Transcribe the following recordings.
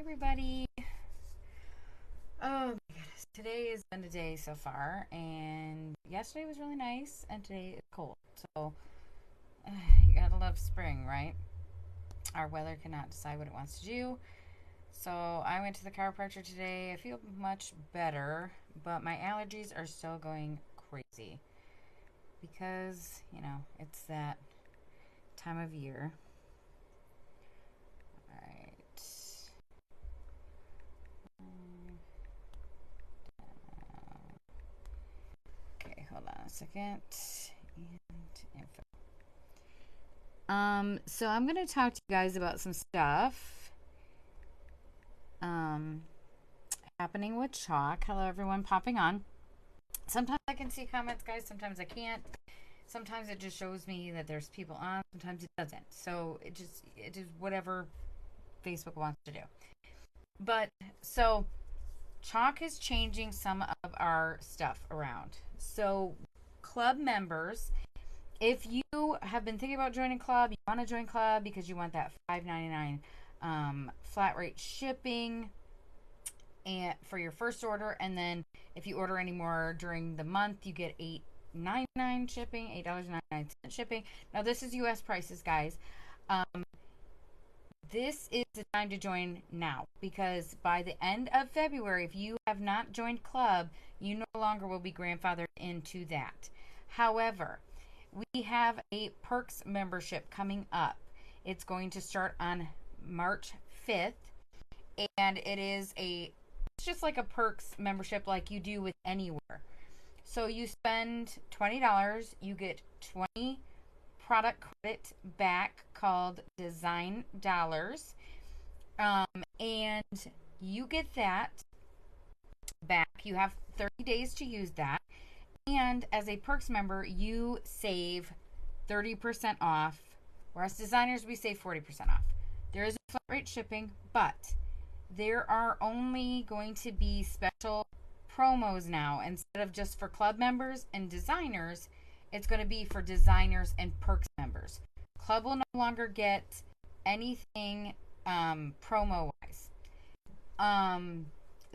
everybody. Oh my goodness. Today has been a day so far, and yesterday was really nice, and today is cold. So, you gotta love spring, right? Our weather cannot decide what it wants to do. So, I went to the chiropractor today. I feel much better, but my allergies are still going crazy because, it's that time of year. Alright. Okay, hold on a second. And info. So I'm gonna talk to you guys about some stuff happening with chalk. Hello everyone popping on. Sometimes I can see comments, guys, sometimes I can't. Sometimes it just shows me that there's people on, sometimes it doesn't. So it is whatever Facebook wants to do. But so chalk is changing some of our stuff around. So club members, if you have been thinking about joining club, you want to join club because you want that $5.99 flat rate shipping and for your first order, and then if you order any more during the month, you get $8.99 shipping, $8.99 shipping. Now this is US prices, guys. This is the time to join now, because by the end of February, if you have not joined club, you no longer will be grandfathered into that. However, we have a perks membership coming up. It's going to start on March 5th, and it's just like a perks membership like you do with anywhere. So you spend $20, you get 20 product credit back called design dollars, and you get that back. You have 30 days to use that, and as a perks member you save 30% off, whereas designers we save 40% off. There is a flat rate shipping, but there are only going to be special promos now. Instead of just for club members and designers, it's going to be for designers and perks members. Club will no longer get anything promo wise.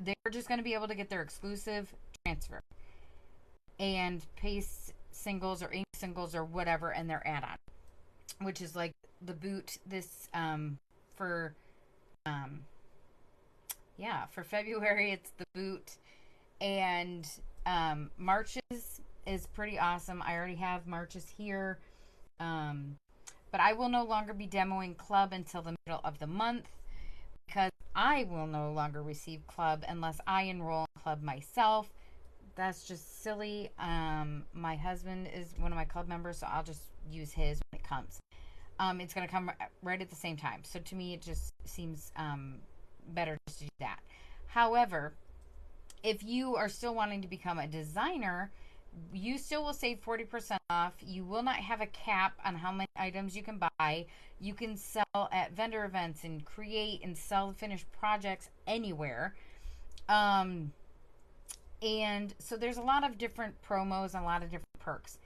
They're just going to be able to get their exclusive transfer and paste singles or ink singles or whatever, and their add-on, which is like the boot. This for February it's the boot, and Marches is pretty awesome. I already have Marches here, but I will no longer be demoing club until the middle of the month, because I will no longer receive club unless I enroll in club myself. That's just silly. My husband is one of my club members, so I'll just use his when it comes. It's going to come right at the same time. So to me, it just seems better just to do that. However, if you are still wanting to become a designer, you still will save 40% off. You will not have a cap on how many items you can buy. You can sell at vendor events and create and sell finished projects anywhere. And so there's a lot of different promos and a lot of different perks.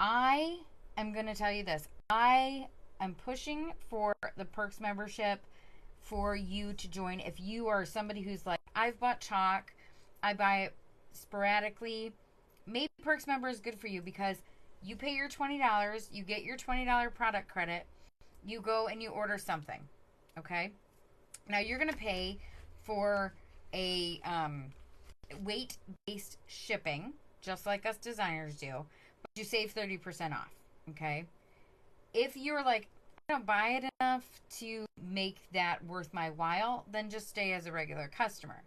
I am going to tell you this. I am pushing for the perks membership for you to join. If you are somebody who's like, I've bought chalk, I buy it sporadically, maybe perks member is good for you, because you pay your $20, you get your $20 product credit, you go and you order something, okay? Now you're going to pay for a weight-based shipping, just like us designers do, but you save 30% off, okay? If you're like, I don't buy it enough to make that worth my while, then just stay as a regular customer.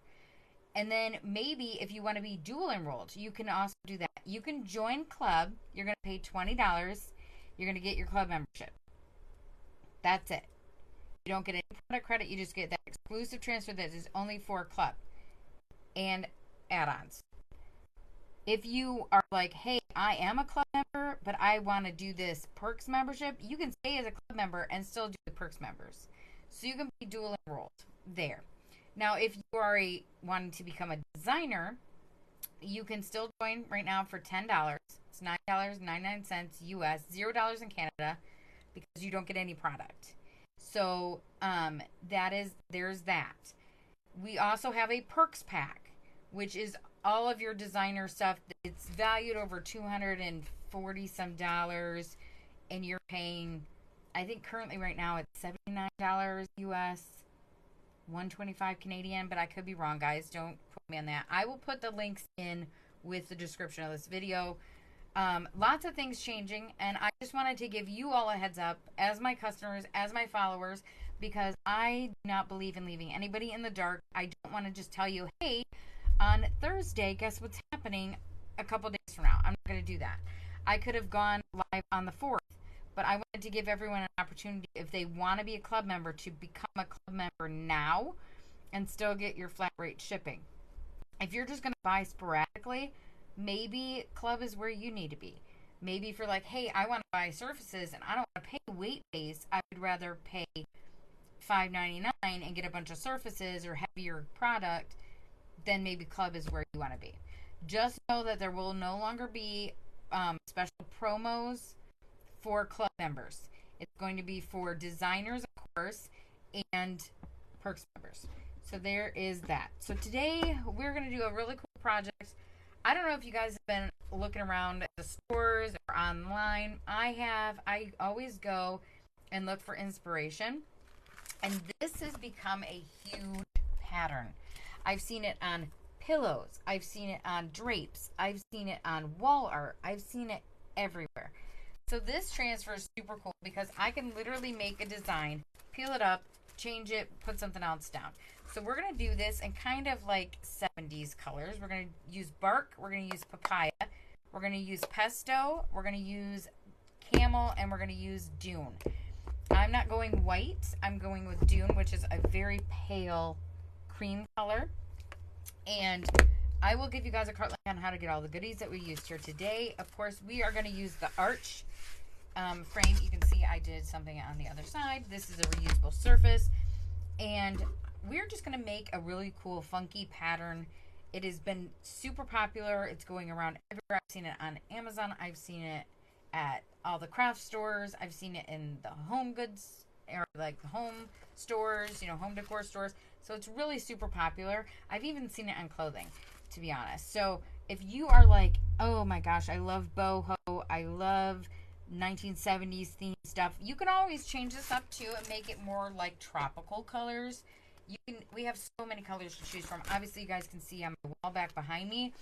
And then maybe if you want to be dual enrolled, you can also do that. You can join club. You're going to pay $20. You're going to get your club membership. That's it. You don't get any product credit. You just get that exclusive transfer that is only for club and add-ons. If you are like, hey, I am a club member, but I want to do this perks membership, you can stay as a club member and still do the perks members. So you can be dual enrolled there. Now, if you are wanting to become a designer, you can still join right now for $10. It's $9.99 US, $0 in Canada, because you don't get any product. So there's that. We also have a perks pack, which is all of your designer stuff. It's valued over $240 some dollars, and you're paying, I think currently right now it's $79 US, 125 Canadian, but I could be wrong, guys. Don't quote me on that. I will put the links in with the description of this video. Lots of things changing, and I just wanted to give you all a heads up as my customers, as my followers, because I do not believe in leaving anybody in the dark. I don't want to just tell you, hey, on Thursday, guess what's happening a couple days from now. I'm not going to do that. I could have gone live on the 4th, but I wanted to give everyone an opportunity, if they want to be a club member, to become a club member now and still get your flat rate shipping. If you're just going to buy sporadically, maybe club is where you need to be. Maybe if you're like, hey, I want to buy surfaces and I don't want to pay weight base, I would rather pay $5.99 and get a bunch of surfaces or heavier product, then maybe club is where you want to be. Just know that there will no longer be special promos for club members. It's going to be for designers, of course, and perks members. So there is that. So today we're going to do a really cool project. I don't know if you guys have been looking around at the stores or online. I have. I always go and look for inspiration. And this has become a huge pattern. I've seen it on pillows. I've seen it on drapes. I've seen it on wall art. I've seen it everywhere. So this transfer is super cool because I can literally make a design, peel it up, change it, put something else down. So we're going to do this in kind of like 70s colors. We're going to use bark. We're going to use papaya. We're going to use pesto. We're going to use camel. And we're going to use dune. I'm not going white. I'm going with dune, which is a very pale cream color. And I will give you guys a cart link on how to get all the goodies that we used here today. Of course, we are going to use the arch frame. You can see I did something on the other side. This is a reusable surface. And we're just going to make a really cool, funky pattern. It has been super popular. It's going around everywhere. I've seen it on Amazon. I've seen it at all the craft stores. I've seen it in the home goods, or like the home stores, you know, home decor stores. So it's really super popular. I've even seen it on clothing, to be honest. So if you are like, oh my gosh, I love boho, I love 1970s themed stuff, you can always change this up too and make it more like tropical colors. We have so many colors to choose from. Obviously, you guys can see on the wall back behind me.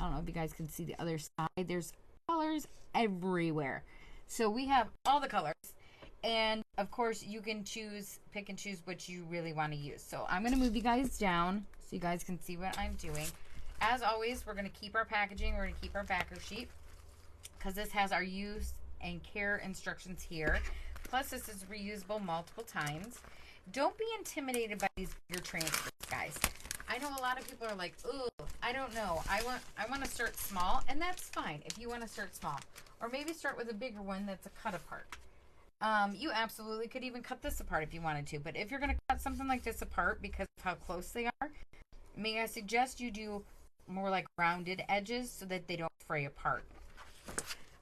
I don't know if you guys can see the other side. There's colors everywhere. So we have all the colors. And, of course, you can pick and choose what you really want to use. So I'm going to move you guys down so you guys can see what I'm doing. As always, we're going to keep our packaging. We're going to keep our backer sheet because this has our use and care instructions here. Plus, this is reusable multiple times. Don't be intimidated by these bigger transfers, guys. I know a lot of people are like, ooh, I don't know. I want to start small, and that's fine if you want to start small. Or maybe start with a bigger one that's a cut apart. You absolutely could even cut this apart if you wanted to. But if you're going to cut something like this apart because of how close they are, may I suggest you do more like rounded edges so that they don't fray apart.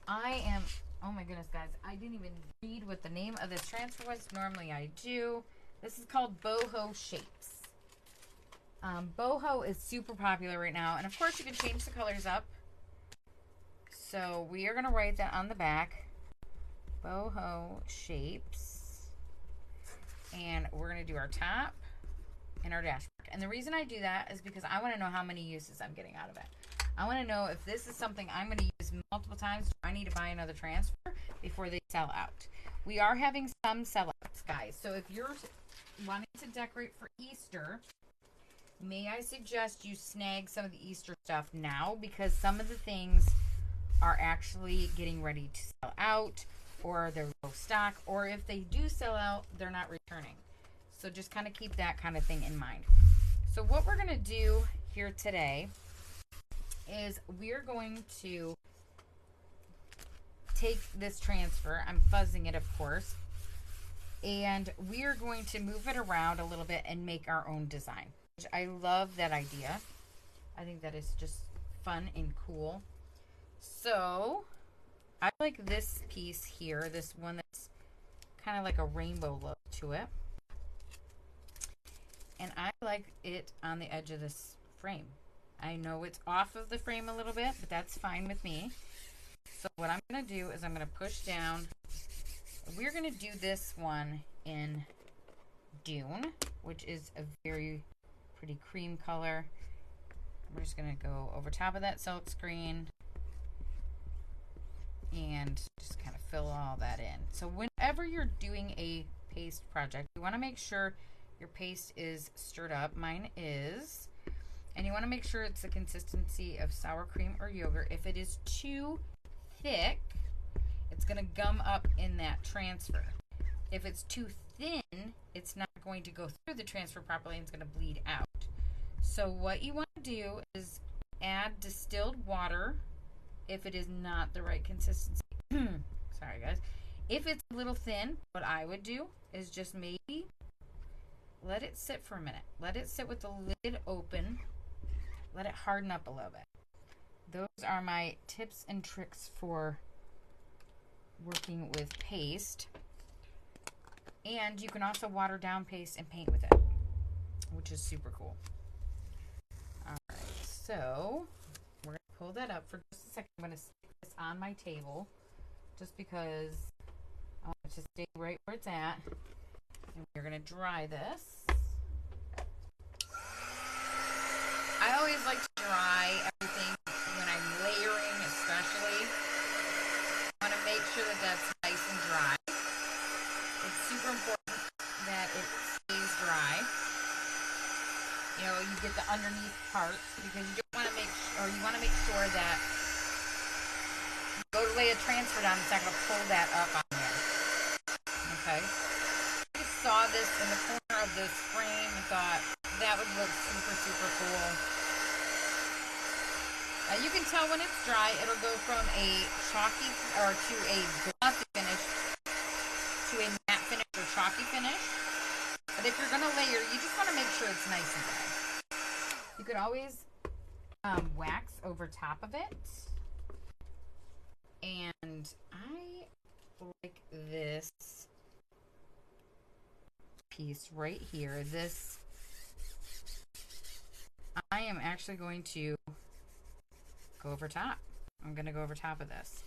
Oh my goodness, guys. I didn't even read what the name of this transfer was. Normally I do. This is called Boho Shapes. Boho is super popular right now. And of course you can change the colors up. So we are going to write that on the back. Boho Shapes. And we're going to do our top and our dashboard. And the reason I do that is because I want to know how many uses I'm getting out of it. I want to know if this is something I'm going to use multiple times. Do I need to buy another transfer before they sell out? We are having some sellouts, guys. So if you're wanting to decorate for Easter, may I suggest you snag some of the Easter stuff now, because some of the things are actually getting ready to sell out, or they're low stock, or if they do sell out, they're not returning. So just kind of keep that kind of thing in mind. So what we're going to do here today is we're going to take this transfer. I'm fuzzing it, of course. And we're going to move it around a little bit and make our own design. Which I love that idea. I think that is just fun and cool. So I like this piece here. This one that's kind of like a rainbow look to it. And I'm like it on the edge of this frame. I know it's off of the frame a little bit, but that's fine with me. So what I'm going to do is I'm going to push down. We're going to do this one in Dune, which is a very pretty cream color. We're just going to go over top of that silk screen and just kind of fill all that in. So whenever you're doing a paste project, you want to make sure your paste is stirred up. Mine is. And you want to make sure it's the consistency of sour cream or yogurt. If it is too thick, it's going to gum up in that transfer. If it's too thin, it's not going to go through the transfer properly and it's going to bleed out. So what you want to do is add distilled water if it is not the right consistency. Sorry guys. If it's a little thin, what I would do is just maybe let it sit for a minute. Let it sit with the lid open. Let it harden up a little bit. Those are my tips and tricks for working with paste. And you can also water down paste and paint with it, which is super cool. Alright, so we're going to pull that up for just a second. I'm going to stick this on my table just because I want it to stay right where it's at. And we're going to dry this. I always like to dry everything when I'm layering, especially. I want to make sure that that's nice and dry. It's super important that it stays dry. You know, you get the underneath parts because you don't want to make, or you want to make sure that you go to lay a transfer down, it's not going to pull that up on there. Okay. I saw this in the corner of this frame and thought that would look super, super cool. You can tell when it's dry, it'll go from a chalky or to a glossy finish to a matte finish or chalky finish. But if you're going to layer, you just want to make sure it's nice and dry. You could always wax over top of it. And I like this piece right here. This, I am actually going to go over top. I'm going to go over top of this.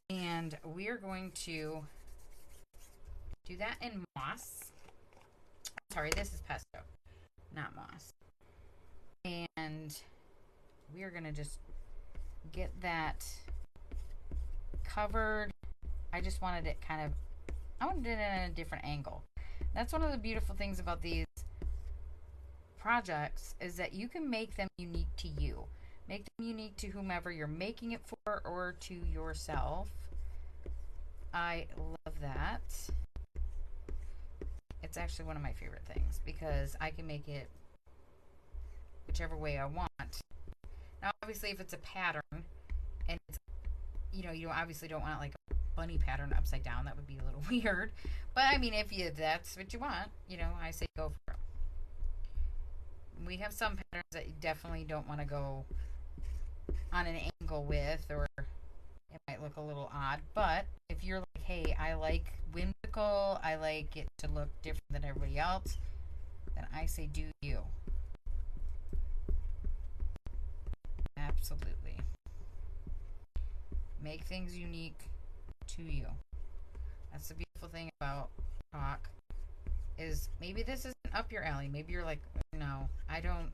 And we are going to do that in moss. Sorry, this is pesto, not moss. And we are going to just get that covered. I just wanted it kind of, I wanted it in a different angle. That's one of the beautiful things about these projects is that you can make them unique to you. Make them unique to whomever you're making it for or to yourself. I love that. It's actually one of my favorite things because I can make it whichever way I want. Now, obviously, if it's a pattern and it's, you know, you obviously don't want like a bunny pattern upside down. That would be a little weird. But I mean, if that's what you want, you know, I say go for it. We have some patterns that you definitely don't want to go on an angle with, or it might look a little odd. But if you're like, hey, I like whimsical, I like it to look different than everybody else, then I say do you. Absolutely. Make things unique to you. That's the beautiful thing about chalk, is maybe this isn't up your alley. Maybe you're like, no, I don't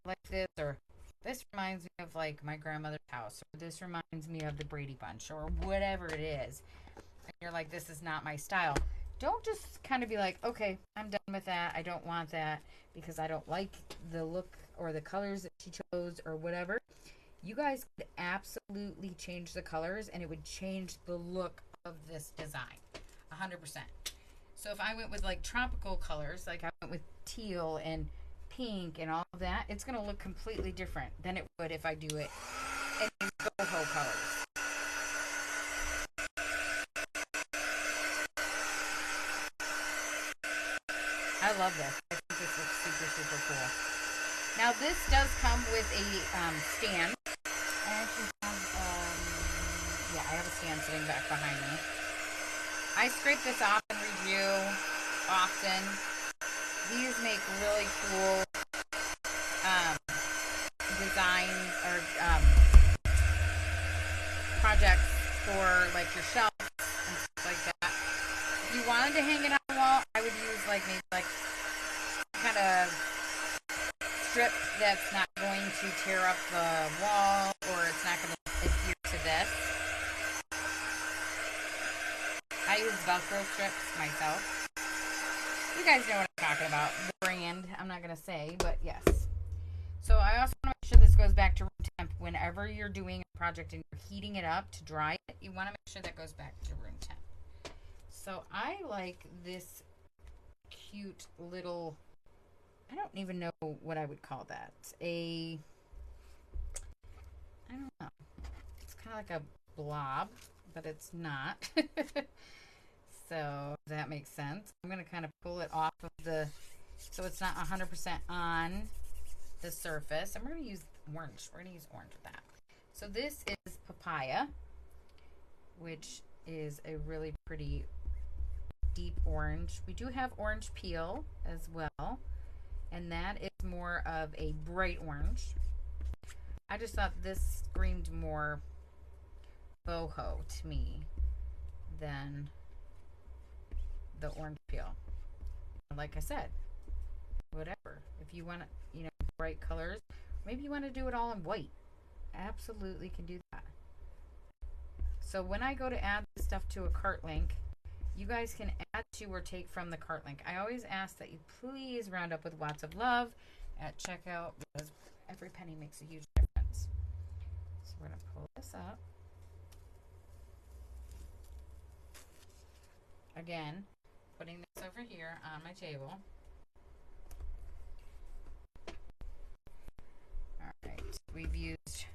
like this, or this reminds me of like my grandmother's house, or this reminds me of the Brady Bunch, or whatever it is. And you're like, this is not my style. Don't just kind of be like, okay, I'm done with that. I don't want that because I don't like the look or the colors that she chose or whatever. You guys could absolutely change the colors and it would change the look of this design 100%. So if I went with like tropical colors, like I went with teal and pink and all of that, it's going to look completely different than it would if I do it in these boho colors. I love this. I think this looks super, super cool. Now this does come with a stand. I actually have, yeah, I have a stand sitting back behind me. I scrape this off and review often these make really cool um, designs or projects for like your shelf and stuff like that. If you wanted to hang it on the wall, I would use like maybe like kind of strip that's not going to tear up the wall or it's not going to adhere to this. I use Velcro strips myself. You guys know what I'm talking about. The brand, I'm not going to say, but yes. So I also want to make sure this goes back to room temp. Whenever you're doing a project and you're heating it up to dry it, you want to make sure that goes back to room temp. So I like this cute little, I don't even know what I would call that. I don't know. It's kind of like a blob, but it's not. So that makes sense. I'm going to kind of pull it off of the, so it's not 100% on the surface. And we're going to use orange. We're going to use orange with that. So this is papaya, which is a really pretty deep orange. We do have orange peel as well, and that is more of a bright orange. I just thought this screamed more boho to me than the orange peel. Like I said, whatever. If you want, you know, bright colors, maybe you want to do it all in white. Absolutely can do that. So when I go to add this stuff to a cart link, you guys can add to or take from the cart link. I always ask that you please round up with lots of love at checkout because every penny makes a huge difference. So we're going to pull this up. Again, putting this over here on my table. Alright, we've used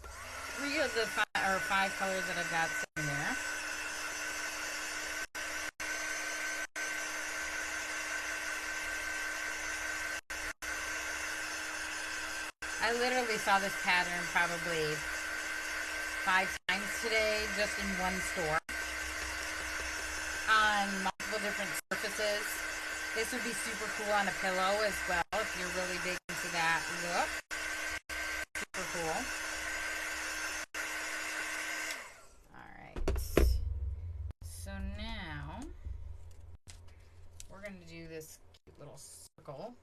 3 of the 5 colors that I've got sitting there. I literally saw this pattern probably 5 times today just in one store on multiple different surfaces. This would be super cool on a pillow as well if you're really big into that look. Super cool. Alright. So now we're going to do this cute little circle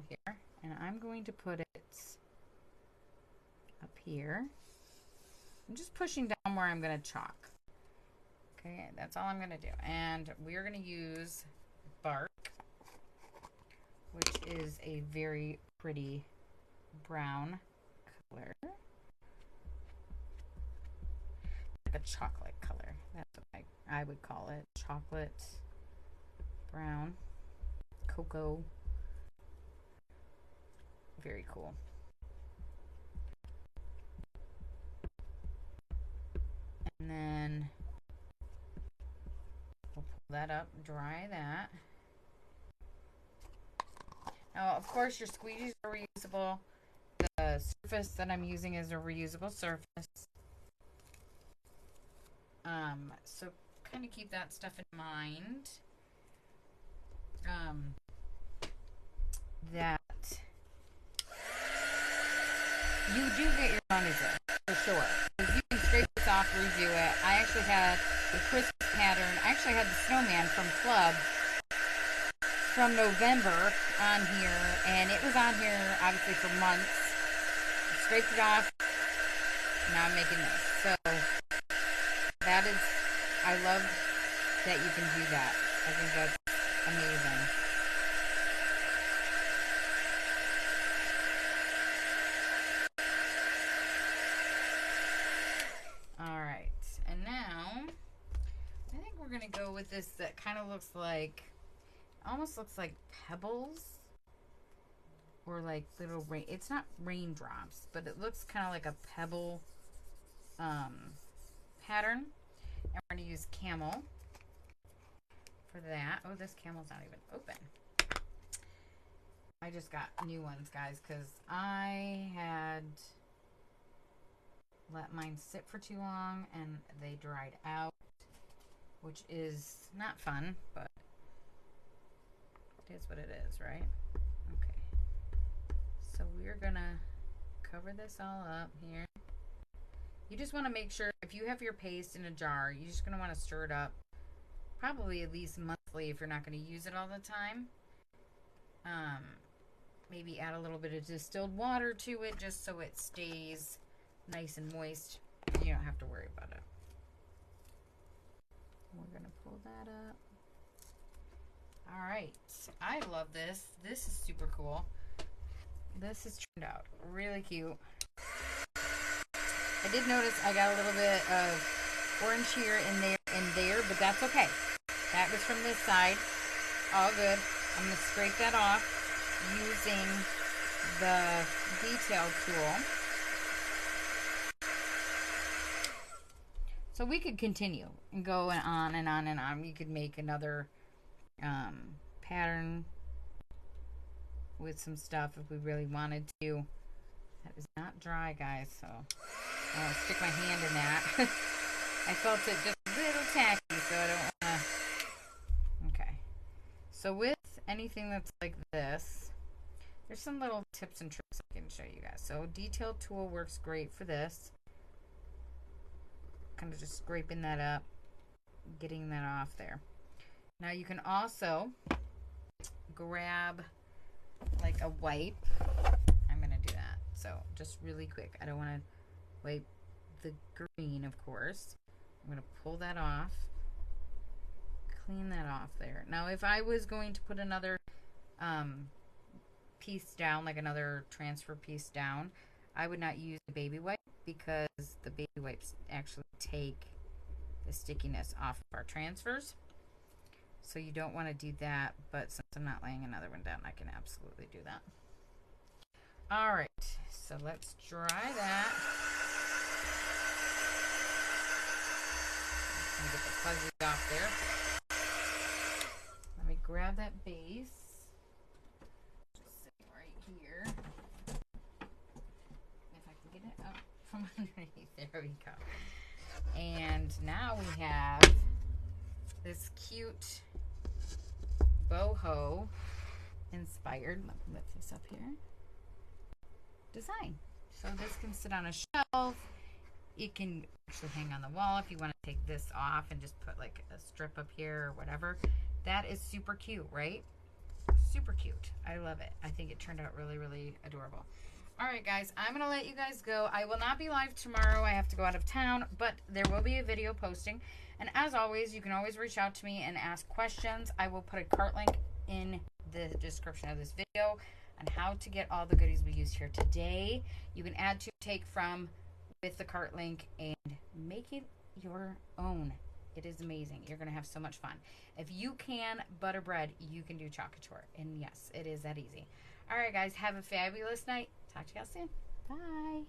here. And I'm going to put it up here. I'm just pushing down where I'm going to chalk. Okay, that's all I'm going to do. And we're going to use bark, which is a very pretty brown color. Like a chocolate color. That's what I would call it. Chocolate, brown, cocoa. Very cool. And then we'll pull that up, dry that. Now, of course, your squeegees are reusable. The surface that I'm using is a reusable surface. So kind of keep that stuff in mind. That you do get your money's worth, for sure. Because you can scrape this off, redo it. I actually had the Christmas pattern. I actually had the snowman from Club from November on here, and it was on here obviously for months. I scraped it off. Now I'm making this. So that is, I love that you can do that. I think that's amazing. Alright, and now I think we're going to go with this that kind of looks like, almost looks like pebbles or like little rain. It's not raindrops, but it looks kind of like a pebble pattern. And we're going to use camel for that. Oh, this camel's not even open. I just got new ones, guys, because I had let mine sit for too long and they dried out, which is not fun, but is what it is, right? Okay. So we're gonna cover this all up here. You just want to make sure, if you have your paste in a jar, you're just gonna want to stir it up probably at least monthly if you're not going to use it all the time. Maybe add a little bit of distilled water to it just so it stays nice and moist. You don't have to worry about it. We're going to pull that up. All right. I love this. This is super cool. This has turned out really cute. I did notice I got a little bit of orange here and there, but that's okay. That was from this side. All good. I'm going to scrape that off using the detail tool. So we could continue and go on and on and on. We could make another pattern with some stuff if we really wanted to. That is not dry, guys, so I won't stick my hand in that. I felt it just a little tacky, so I don't want to. Okay. So with anything that's like this, there's some little tips and tricks I can show you guys. So detail tool works great for this. Kind of just scraping that up, getting that off there. Now you can also grab like a wipe. I'm going to do that. So just really quick. I don't want to wipe the green, of course. I'm going to pull that off. Clean that off there. Now if I was going to put another piece down, like another transfer piece down, I would not use the baby wipe because the baby wipes actually take the stickiness off of our transfers. So you don't want to do that, but since I'm not laying another one down, I can absolutely do that. All right, so let's dry that. Let me get the fuzzy off there. Let me grab that base. Just sitting right here. If I can get it up from underneath. There we go. And now we have this cute boho inspired, let me lift this up here, design. So this can sit on a shelf. It can actually hang on the wall if you want to take this off and just put like a strip up here or whatever. That is super cute, right? Super cute. I love it. I think it turned out really, really adorable. All right, guys, I'm going to let you guys go. I will not be live tomorrow. I have to go out of town, but there will be a video posting. And as always, you can always reach out to me and ask questions. I will put a cart link in the description of this video on how to get all the goodies we used here today. You can add to, take from with the cart link and make it your own. It is amazing. You're going to have so much fun. If you can butter bread, you can do Couture. And yes, it is that easy. All right, guys, have a fabulous night. Talk to y'all soon. Bye.